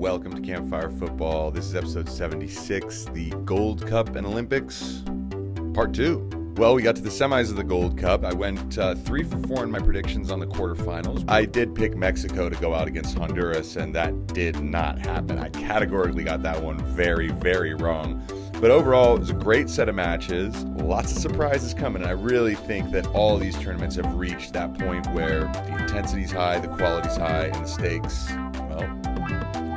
welcome to Campfire Football. This is episode 76, the Gold Cup and Olympics, part 2. Well, we got to the semis of the Gold Cup. I went 3 for 4 in my predictions on the quarterfinals. I did pick Mexico to go out against Honduras, and that did not happen. I categorically got that one very, very wrong. But overall, it was a great set of matches. Lots of surprises coming. And I really think that all these tournaments have reached that point where the intensity's high, the quality's high, and the stakes, well,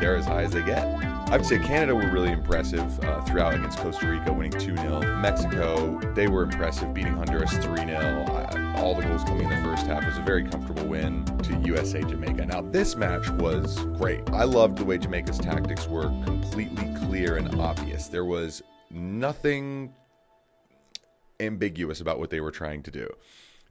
they're as high as they get. I would say Canada were really impressive throughout against Costa Rica, winning 2-0. Mexico, they were impressive, beating Honduras 3-0. All the goals coming in the first half. It was a very comfortable win to USA Jamaica. Now, this match was great. I loved the way Jamaica's tactics were completely clear and obvious. There was nothing ambiguous about what they were trying to do.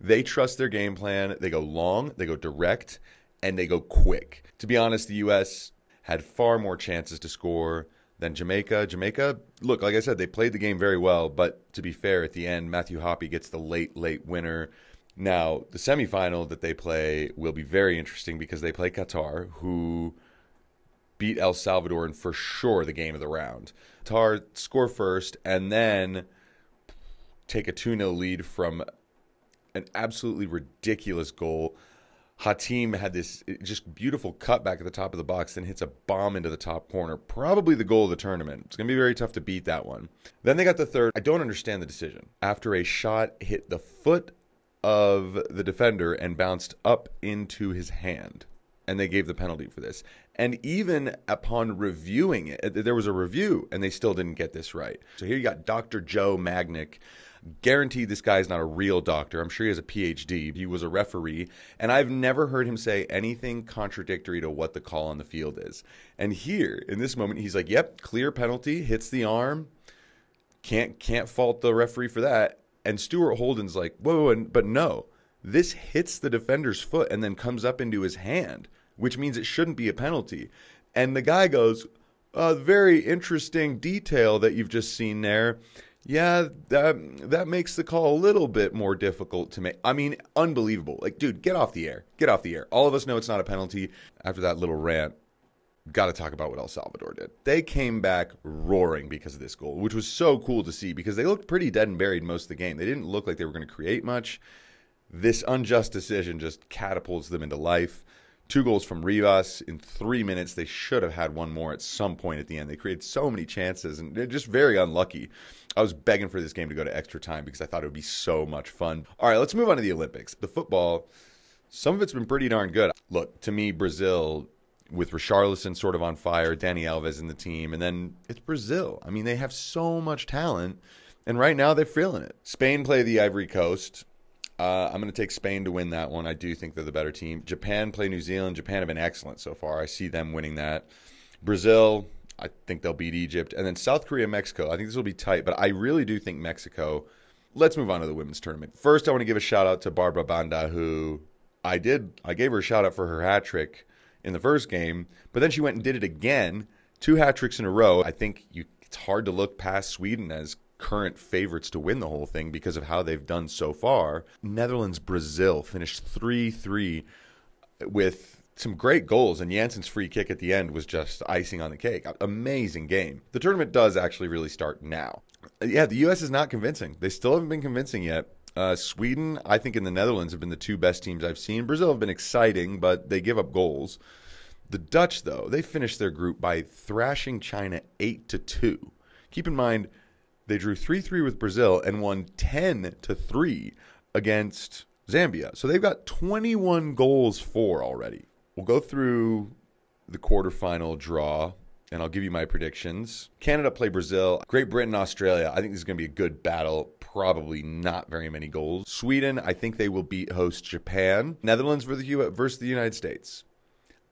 They trust their game plan. They go long, they go direct, and they go quick. To be honest, the U.S. had far more chances to score than Jamaica. Jamaica, look, like I said, they played the game very well, but to be fair, at the end, Matthew Hoppe gets the late winner. Now, the semifinal that they play will be very interesting because they play Qatar, who beat El Salvador in for sure the game of the round. Qatar score first and then take a 2-0 lead from an absolutely ridiculous goal. Hatim had this just beautiful cutback at the top of the box, then hits a bomb into the top corner. Probably the goal of the tournament. It's going to be very tough to beat that one. Then they got the third. I don't understand the decision. After a shot hit the foot of the defender and bounced up into his hand, and they gave the penalty for this. And even upon reviewing it, there was a review, and they still didn't get this right. So here you got Dr. Joe Magnick. Guaranteed this guy's not a real doctor. I'm sure he has a PhD. He was a referee, and I've never heard him say anything contradictory to what the call on the field is. And here, in this moment, he's like, yep, clear penalty, hits the arm. Can't fault the referee for that. And Stuart Holden's like, whoa, but no. This hits the defender's foot and then comes up into his hand, which means it shouldn't be a penalty. And the guy goes, very interesting detail that you've just seen there. Yeah, that makes the call a little bit more difficult to make. I mean, unbelievable. Like, dude, get off the air. Get off the air. All of us know it's not a penalty. After that little rant, got to talk about what El Salvador did. They came back roaring because of this goal, which was so cool to see because they looked pretty dead and buried most of the game. They didn't look like they were going to create much. This unjust decision just catapults them into life. 2 goals from Rivas in 3 minutes. They should have had one more at some point at the end. They created so many chances, and they're just very unlucky. I was begging for this game to go to extra time because I thought it would be so much fun. All right, let's move on to the Olympics. The football, some of it's been pretty darn good. Look, to me, Brazil, with Richarlison sort of on fire, Dani Alves in the team, and then it's Brazil. I mean, they have so much talent, and right now they're feeling it. Spain play the Ivory Coast. I'm going to take Spain to win that one. I do think they're the better team. Japan play New Zealand. Japan have been excellent so far. I see them winning that. Brazil, I think they'll beat Egypt. And then South Korea, Mexico. I think this will be tight, but I really do think Mexico. Let's move on to the women's tournament. First, I want to give a shout out to Barbara Banda, who I gave her a shout out for her hat trick in the first game, but then she went and did it again. 2 hat tricks in a row. I think it's hard to look past Sweden as current favorites to win the whole thing because of how they've done so far. Netherlands, Brazil finished 3-3 with some great goals, and Jansen's free kick at the end was just icing on the cake. Amazing game. The tournament does actually really start now. Yeah, the U.S. is not convincing. They still haven't been convincing yet. Sweden, I think, and the Netherlands have been the 2 best teams I've seen. Brazil have been exciting, but they give up goals. The Dutch, though, they finished their group by thrashing China 8-2. Keep in mind, they drew 3-3 with Brazil and won 10-3 against Zambia. So they've got 21 goals for already. We'll go through the quarterfinal draw, and I'll give you my predictions. Canada play Brazil. Great Britain, Australia. I think this is going to be a good battle. Probably not very many goals. Sweden, I think they will beat host Japan. Netherlands versus the United States.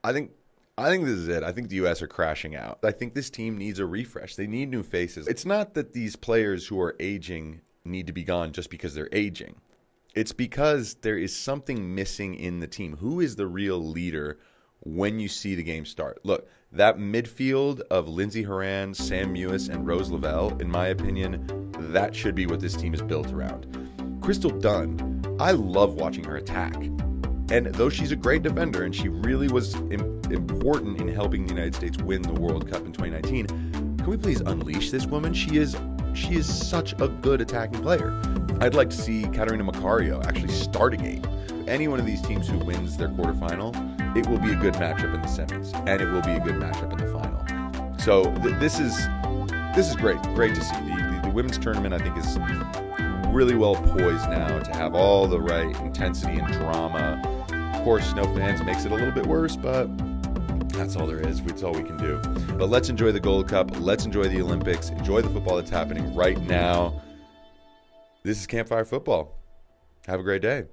I think this is it. I think the U.S. are crashing out. I think this team needs a refresh. They need new faces. It's not that these players who are aging need to be gone just because they're aging. It's because there is something missing in the team. Who is the real leader when you see the game start? Look, that midfield of Lindsey Horan, Sam Mewis, and Rose Lavelle, in my opinion, that should be what this team is built around. Crystal Dunn, I love watching her attack. And though she's a great defender and she really was important in helping the United States win the World Cup in 2019, can we please unleash this woman? She is such a good attacking player. I'd like to see Catarina Macario actually start a game. Any one of these teams who wins their quarterfinal, it will be a good matchup in the semis, and it will be a good matchup in the final. So this is great to see. The women's tournament, I think, is really well poised now to have all the right intensity and drama. Of course, no fans makes it a little bit worse, but that's all there is. It's all we can do. But let's enjoy the Gold Cup. Let's enjoy the Olympics. Enjoy the football that's happening right now. This is Campfire Football. Have a great day.